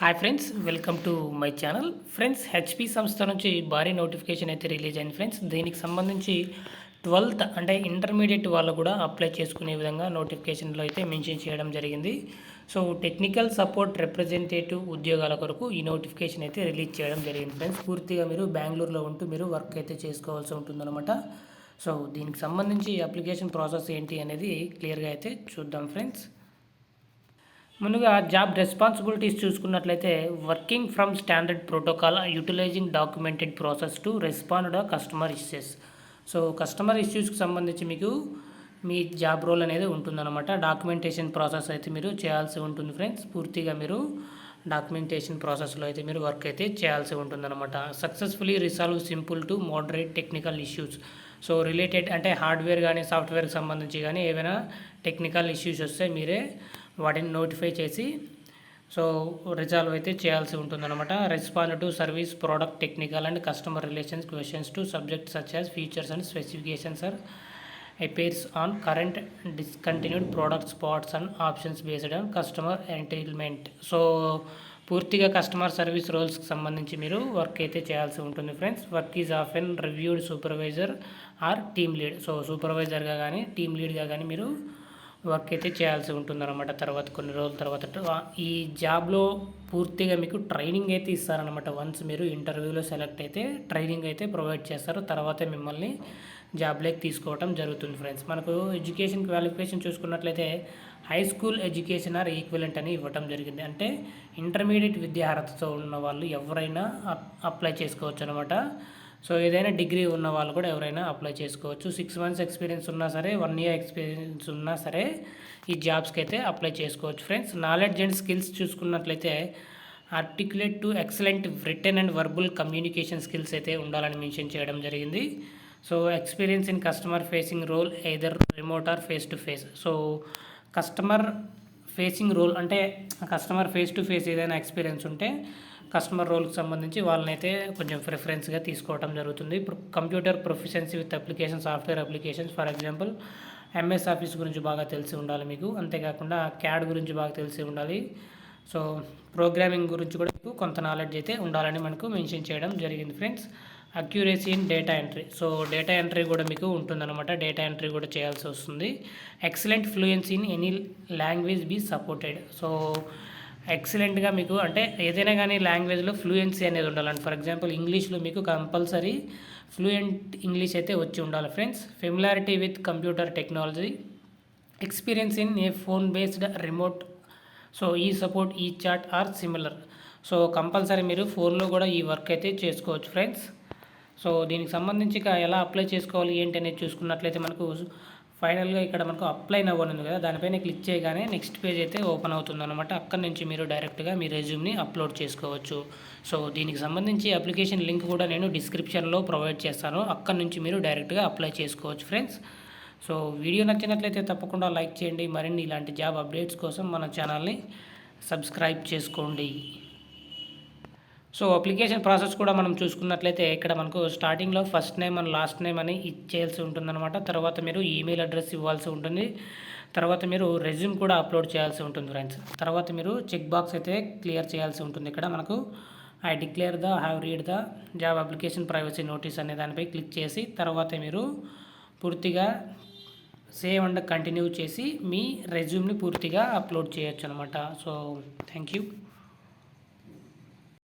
Hi friends, welcome to my channel. Friends, HP సంస్థ నుంచి భారీ నోటిఫికేషన్ అయితే రిలీజ్ అయింది ఫ్రెండ్స్. దీనికి సంబంధించి 12th అంటే ఇంటర్మీడియట్ వాళ్ళు కూడా అప్లై చేసుకునే విధంగా నోటిఫికేషన్లో అయితే మెన్షన్ చేయడం జరిగింది. సో టెక్నికల్ సపోర్ట్ రిప్రజెంటేటివ్ ఉద్యోగాల కొరకు ఈ నోటిఫికేషన్ అయితే రిలీజ్ చేయడం జరిగింది ఫ్రెండ్స్. పూర్తిగా మీరు బెంగళూరులో ఉంటూ మీరు వర్క్ అయితే చేసుకోవాల్సి ఉంటుందన్నమాట. సో దీనికి సంబంధించి అప్లికేషన్ ప్రాసెస్ ఏంటి అనేది క్లియర్గా అయితే చూద్దాం ఫ్రెండ్స్. ముందుగా జాబ్ రెస్పాన్సిబిలిటీస్ చూసుకున్నట్లయితే working from standard protocol utilising documented process to respond the customer issues. So customer ఇష్యూస్కి సంబంధించి మీకు మీ జాబ్ రోల్ అనేది ఉంటుందన్నమాట. డాక్యుమెంటేషన్ ప్రాసెస్ అయితే మీరు చేయాల్సి ఉంటుంది ఫ్రెండ్స్. పూర్తిగా మీరు డాక్యుమెంటేషన్ ప్రాసెస్లో అయితే మీరు వర్క్ అయితే చేయాల్సి ఉంటుందన్నమాట. Successfully resolve simple to moderate technical issues. So related అంటే హార్డ్వేర్ కానీ సాఫ్ట్వేర్కి సంబంధించి కానీ ఏవైనా టెక్నికల్ ఇష్యూస్ వస్తే మీరే వాటిని నోటిఫై చేసి సో రిజాల్వ్ అయితే చేయాల్సి ఉంటుందన్నమాట. Respond to service product technical and customer relations questions to subject such as features and specifications are appears on current discontinued product spots and options based on customer entitlement. So పూర్తిగా customer service రోల్స్కి సంబంధించి మీరు work అయితే చేయాల్సి ఉంటుంది friends. Work is often reviewed supervisor or team lead. So సూపర్వైజర్గా కానీ team లీడ్గా కానీ మీరు వర్క్ అయితే చేయాల్సి ఉంటుందన్నమాట. తర్వాత కొన్ని రోజుల తర్వాత ఈ జాబ్లో పూర్తిగా మీకు ట్రైనింగ్ అయితే ఇస్తారనమాట. వన్స్ మీరు ఇంటర్వ్యూలో సెలెక్ట్ అయితే ట్రైనింగ్ అయితే ప్రొవైడ్ చేస్తారు. తర్వాతే మిమ్మల్ని జాబ్లోకి తీసుకోవడం జరుగుతుంది ఫ్రెండ్స్. మనకు ఎడ్యుకేషన్ క్వాలిఫికేషన్ చూసుకున్నట్లయితే high school education or equivalent అని ఇవ్వటం జరిగింది. అంటే ఇంటర్మీడియట్ విద్యా అర్హతతో ఉన్న వాళ్ళు ఎవరైనా అప్లై చేసుకోవచ్చు అనమాట. సో ఏదైనా డిగ్రీ ఉన్న వాళ్ళు కూడా ఎవరైనా అప్లై చేసుకోవచ్చు. 6 months ఎక్స్పీరియన్స్ ఉన్నా సరే, 1 year ఎక్స్పీరియన్స్ ఉన్నా సరే ఈ జాబ్స్కి అయితే అప్లై చేసుకోవచ్చు ఫ్రెండ్స్. నాలెడ్జ్ అండ్ స్కిల్స్ చూసుకున్నట్లయితే articulate to excellent written and verbal communication skills అయితే ఉండాలని మెన్షన్ చేయడం జరిగింది. So experience in customer facing role either remote or face to face. So customer facing role అంటే కస్టమర్ ఫేస్ టు ఫేస్ ఏదైనా experience ఉంటే customer రోల్కి సంబంధించి వాళ్ళనైతే కొంచెం ప్రిఫరెన్స్గా తీసుకోవడం జరుగుతుంది. Computer proficiency with application software applications, for example MS office గురించి బాగా తెలిసి ఉండాలి మీకు. అంతేకాకుండా క్యాడ్ గురించి బాగా తెలిసి ఉండాలి. సో ప్రోగ్రామింగ్ గురించి కూడా మీకు కొంత నాలెడ్జ్ అయితే ఉండాలని మనకు మెన్షన్ చేయడం జరిగింది friends. Accuracy in data entry. So data entry కూడా మీకు ఉంటుందన్నమాట. డేటా ఎంట్రీ కూడా చేయాల్సి వస్తుంది. Excellent fluency in any language be supported. So ఎక్సలెంట్గా మీకు అంటే ఏదైనా కానీ లాంగ్వేజ్లో ఫ్లూయెన్సీ అనేది ఉండాలండి. ఫర్ ఎగ్జాంపుల్ ఇంగ్లీష్లో మీకు కంపల్సరీ ఫ్లూయెంట్ ఇంగ్లీష్ అయితే వచ్చి ఉండాలి friends. Familiarity with computer technology, experience in a phone based remote. So ఈ సపోర్ట్ ఈ chat or similar. So compulsory మీరు ఫోన్లో కూడా ఈ వర్క్ అయితే చేసుకోవచ్చు ఫ్రెండ్స్. సో దీనికి సంబంధించి ఎలా అప్లై చేసుకోవాలి ఏంటి అనేది చూసుకున్నట్లయితే మనకు ఫైనల్గా ఇక్కడ మనకు అప్లై నవ్ ఉంది కదా, దానిపైన క్లిక్ చేయగానే నెక్స్ట్ పేజ్ అయితే ఓపెన్ అవుతుందన్నమాట. అక్కడ నుంచి మీరు డైరెక్ట్గా మీ రెజ్యూమ్ని అప్లోడ్ చేసుకోవచ్చు. సో దీనికి సంబంధించి అప్లికేషన్ లింక్ కూడా నేను డిస్క్రిప్షన్లో ప్రొవైడ్ చేస్తాను. అక్కడ నుంచి మీరు డైరెక్ట్గా అప్లై చేసుకోవచ్చు ఫ్రెండ్స్. సో వీడియో నచ్చినట్లయితే తప్పకుండా లైక్ చేయండి. మరిన్ని ఇలాంటి జాబ్ అప్డేట్స్ కోసం మన ఛానల్ని సబ్స్క్రైబ్ చేసుకోండి. సో అప్లికేషన్ ప్రాసెస్ కూడా మనం చూసుకున్నట్లయితే ఇక్కడ మనకు స్టార్టింగ్లో first name and last name అని ఇచ్చేయాల్సి ఉంటుందన్నమాట. తర్వాత మీరు ఈమెయిల్ అడ్రస్ ఇవ్వాల్సి ఉంటుంది. తర్వాత మీరు రెజ్యూమ్ కూడా అప్లోడ్ చేయాల్సి ఉంటుంది ఫ్రెండ్స్. తర్వాత మీరు చెక్ బాక్స్ అయితే క్లియర్ చేయాల్సి ఉంటుంది. ఇక్కడ మనకు I declare the have read the job application privacy notice అనే దానిపై క్లిక్ చేసి తర్వాత మీరు పూర్తిగా సేవ్ అండ్ కంటిన్యూ చేసి మీ రెజ్యూమ్ని పూర్తిగా అప్లోడ్ చేయొచ్చు అనమాట. So thank you.